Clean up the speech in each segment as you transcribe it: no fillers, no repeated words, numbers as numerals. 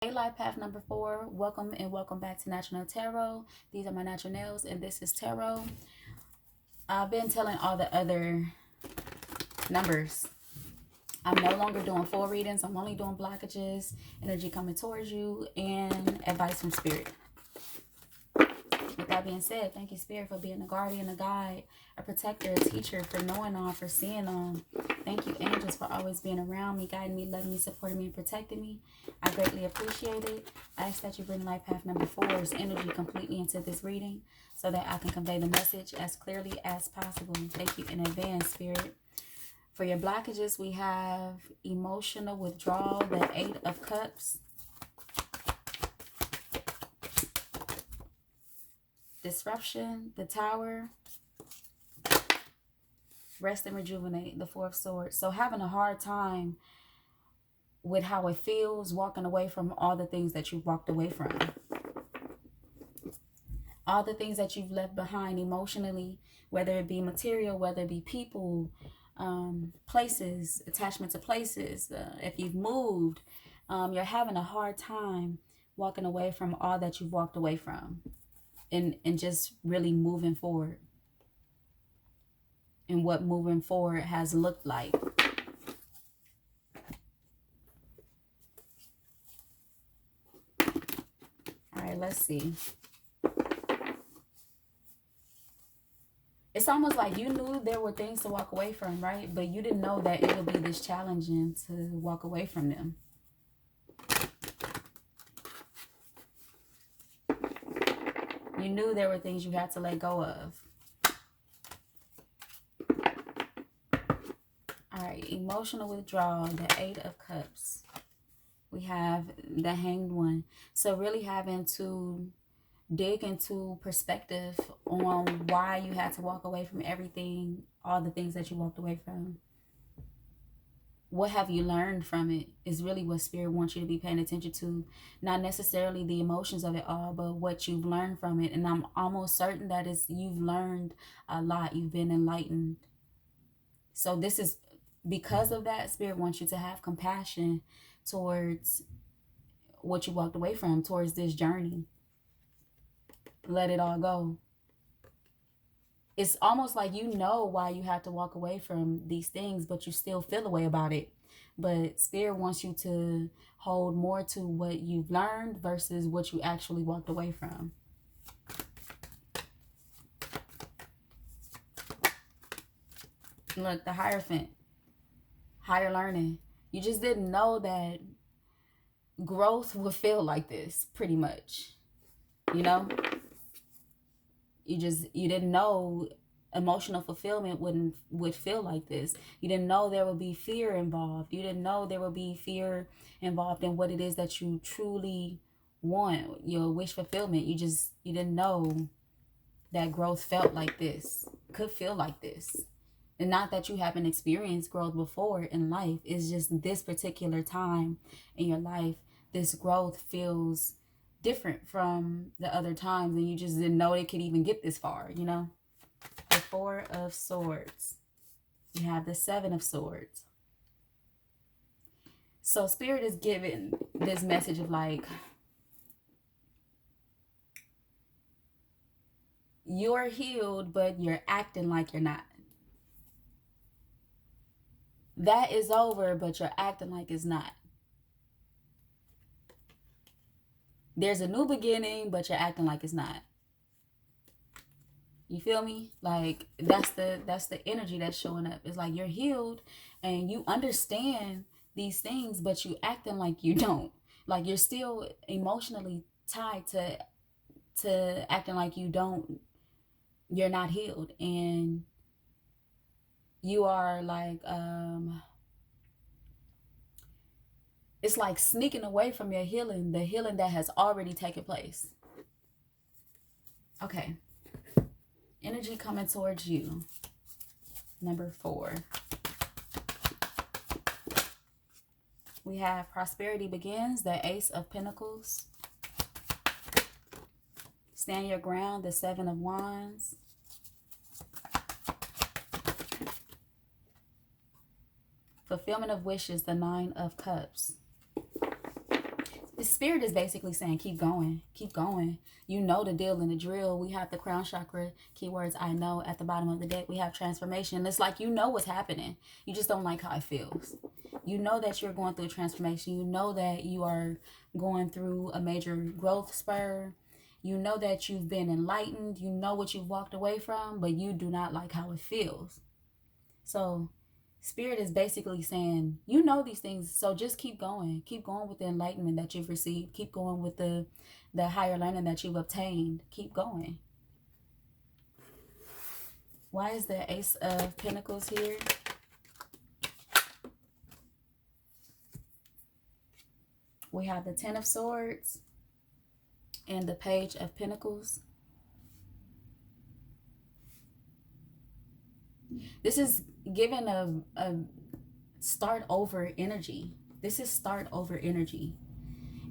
Hey, life path number 4. Welcome and welcome back to Natural Nail Tarot. These are my natural nails, and this is tarot. I've been telling all the other numbers. I'm no longer doing full readings. I'm only doing blockages, energy coming towards you, and advice from spirit. With that being said, thank you, Spirit, for being a guardian, a guide, a protector, a teacher, for knowing all, for seeing all. Thank you, angels, for always being around me, guiding me, loving me, supporting me, and protecting me. I greatly appreciate it. I ask that you bring life path number 4's energy completely into this reading so that I can convey the message as clearly as possible. Thank you in advance, Spirit. For your blockages, we have emotional withdrawal, the 8 of Cups. Disruption, the Tower. Rest and rejuvenate, the 4 of Swords. So having a hard time with how it feels, walking away from all the things that you've walked away from. All the things that you've left behind emotionally, whether it be material, whether it be people, places, attachment to places. If you've moved, you're having a hard time walking away from all that you've walked away from. And just really moving forward. And what moving forward has looked like. All right, let's see. It's almost like you knew there were things to walk away from, right? But you didn't know that it would be this challenging to walk away from them. You knew there were things you had to let go of. All right, emotional withdrawal, the 8 of Cups. We have the Hanged One. So really having to dig into perspective on why you had to walk away from everything, all the things that you walked away from. What have you learned from it is really what Spirit wants you to be paying attention to. Not necessarily the emotions of it all, but what you've learned from it. And I'm almost certain that you've learned a lot. You've been enlightened. So this is because of that, Spirit wants you to have compassion towards what you walked away from, towards this journey. Let it all go. It's almost like you know why you have to walk away from these things, but you still feel a way about it. But Spirit wants you to hold more to what you've learned versus what you actually walked away from. Look, the Hierophant. Higher learning. You just didn't know that growth would feel like this, pretty much. You know? You didn't know emotional fulfillment would feel like this. You didn't know there would be fear involved. You didn't know there would be fear involved in what it is that you truly want, your wish fulfillment. You didn't know that growth felt like this, could feel like this. And not that you haven't experienced growth before in life. It's just this particular time in your life, this growth feels different from the other times, and you just didn't know it could even get this far, you know? The 4 of Swords. You have the 7 of Swords. So Spirit is giving this message of like, you're healed, but you're acting like you're not. That is over, but you're acting like it's not. There's a new beginning, but you're acting like it's not. You feel me? Like that's the energy that's showing up. It's like you're healed and you understand these things, but you acting like you don't. Like you're still emotionally tied to acting like you're not healed, and you are like it's like sneaking away from your healing, the healing that has already taken place. Okay. Energy coming towards you. Number 4. We have prosperity begins, the Ace of Pentacles. Stand your ground, the 7 of Wands. Fulfillment of wishes, the 9 of Cups. The spirit is basically saying, keep going, keep going. You know the deal and the drill. We have the crown chakra, keywords I know, at the bottom of the deck. We have transformation. It's like you know what's happening. You just don't like how it feels. You know that you're going through a transformation. You know that you are going through a major growth spur. You know that you've been enlightened. You know what you've walked away from, but you do not like how it feels. So Spirit is basically saying, you know these things, so just keep going. Keep going with the enlightenment that you've received. Keep going with the higher learning that you've obtained. Keep going. Why is the Ace of Pentacles here? We have the Ten of Swords and the Page of Pentacles. This is given a start over energy. This is start over energy.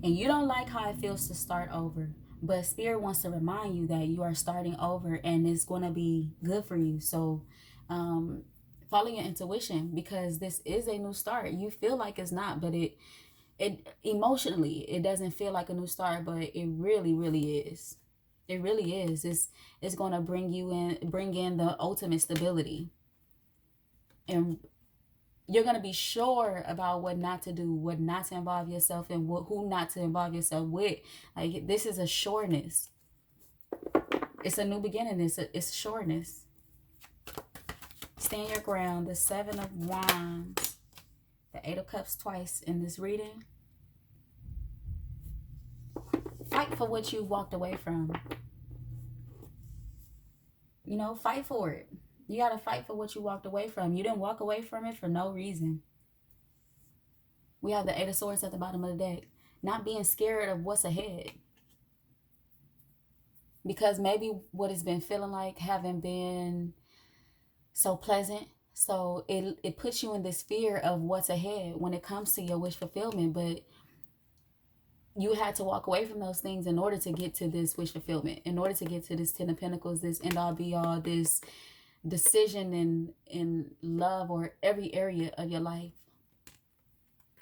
And you don't like how it feels to start over. But Spirit wants to remind you that you are starting over and it's going to be good for you. So follow your intuition, because this is a new start. You feel like it's not, but it emotionally, it doesn't feel like a new start, but it really, really is. It really is. It's going to bring in the ultimate stability. And you're going to be sure about what not to do, what not to involve yourself in, who not to involve yourself with. Like, this is a sureness. It's a new beginning. It's a sureness. Stand your ground. The Seven of Wands. The Eight of Cups twice in this reading. Fight for what you walked away from. You know, fight for it. You got to fight for what you walked away from. You didn't walk away from it for no reason. We have the Eight of Swords at the bottom of the deck. Not being scared of what's ahead. Because maybe what it's been feeling like haven't been so pleasant. So it puts you in this fear of what's ahead when it comes to your wish fulfillment. But you had to walk away from those things in order to get to this wish fulfillment. In order to get to this Ten of Pentacles, this end all be all, this decision in love or every area of your life.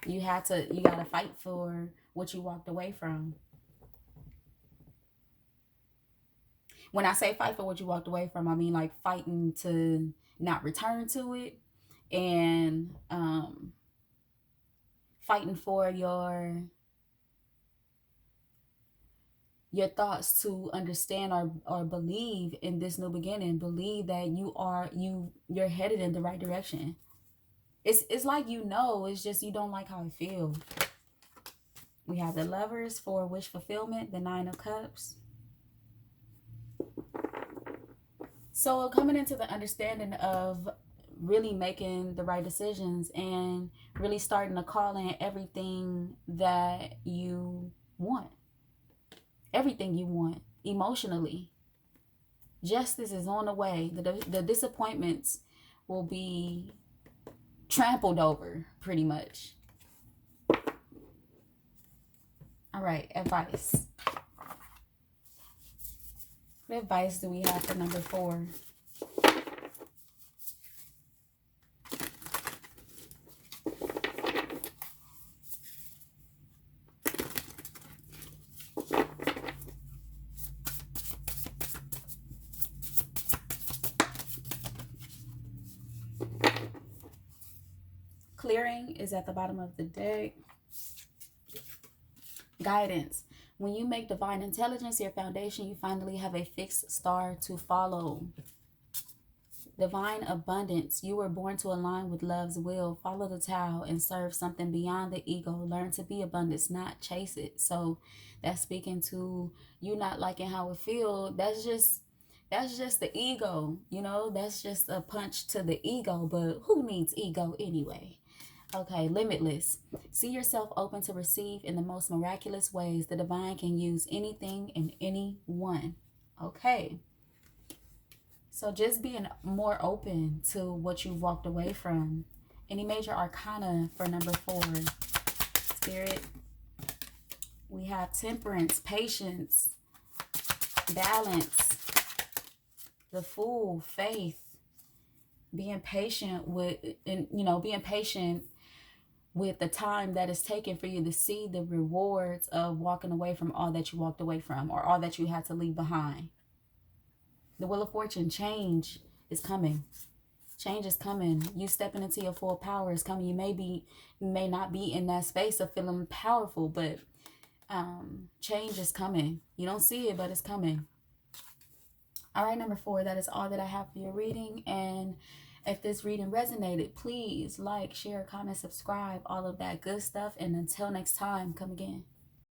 You gotta fight for what you walked away from. When I say fight for what you walked away from, I mean like fighting to not return to it, and fighting for your thoughts to understand or believe in this new beginning. Believe that you're headed in the right direction. It's like, you know, it's just you don't like how it feels. We have the Lovers for wish fulfillment, the Nine of Cups. So coming into the understanding of really making the right decisions and really starting to call in everything that you want. Everything you want emotionally. Justice is on the way. The disappointments will be trampled over, pretty much. All right, advice. What advice do we have for number 4? Clearing is at the bottom of the deck. Guidance. When you make divine intelligence your foundation, you finally have a fixed star to follow. Divine abundance. You were born to align with love's will. Follow the Tao and serve something beyond the ego. Learn to be abundance, not chase it. So that's speaking to you not liking how it feels. That's just the ego, you know. That's just a punch to the ego. But who needs ego anyway? Okay, limitless. See yourself open to receive in the most miraculous ways. The divine can use anything and anyone. Okay. So just being more open to what you've walked away from. Any major arcana for number 4? Spirit. We have temperance, patience, balance, the Fool, faith, being patient with with the time that is taken for you to see the rewards of walking away from all that you walked away from, or all that you had to leave behind. The Wheel of Fortune, change is coming. Change is coming. You stepping into your full power is coming. You may not be in that space of feeling powerful, but change is coming. You don't see it, but it's coming. All right, number 4, that is all that I have for your reading. And if this reading resonated, please like, share, comment, subscribe, all of that good stuff. And until next time, come again.